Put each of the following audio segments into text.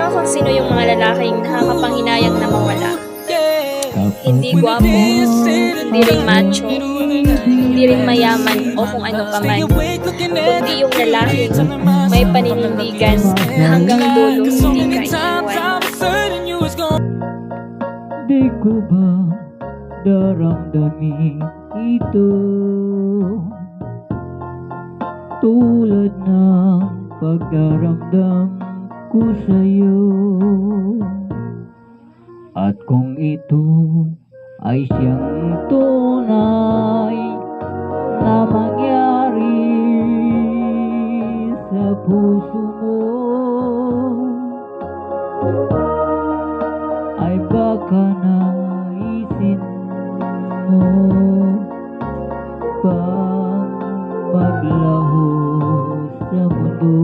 niyo kung sino yung mga lalaking nakakapanghinayang na mawala. Hindi gwapo, hindi rin macho, hindi rin mayaman o kung ano pa man, kundi yung lalaking may paninindigan na hanggang dulo hindi ka iiwan. Di ko ba daramdamin ito? Tulad ng pagdaramdam ko sa'yo. At kung ito ay siyang tunay na mangyari sa puso mo, ay baka naisin mo pang maglaho sa mundo.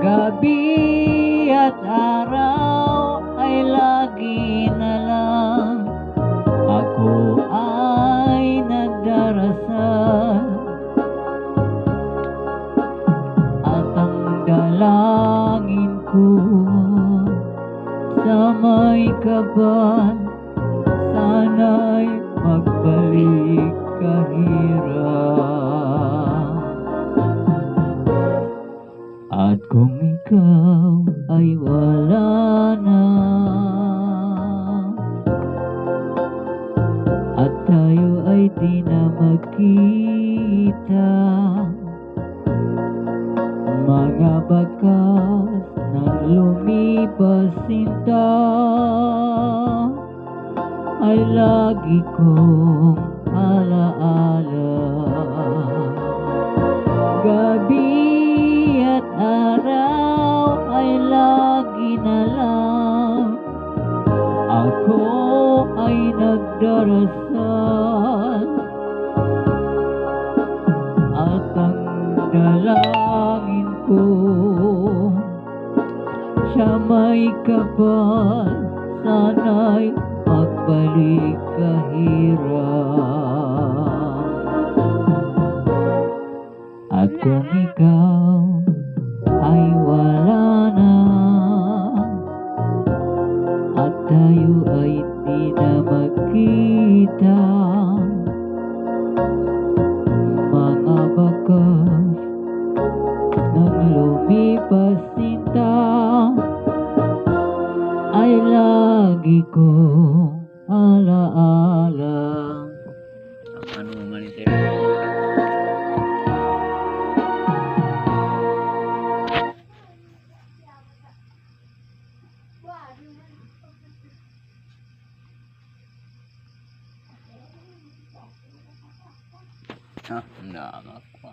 Gabi at araw ay lagi na lang ako ay nagdarasal, at ang dalangin ko sa may kapal, sana'y magbalik kahirap. At kung ikaw ay wala na, at tayo ay di na magkita, mga bakas ng lumipas sinta ay lagi kong alaala. Gabi at araw ay lagi na lang ako ay nagdarasal, at ang dalangin ko sa may kapal, sana'y magbalik kahirap. At kung ikaw ay wala na, at tayo ay di na magkita, mga bakas ng lumipas sinta ay lagi kong alaala. Ano man ito? Ah, enggak apa.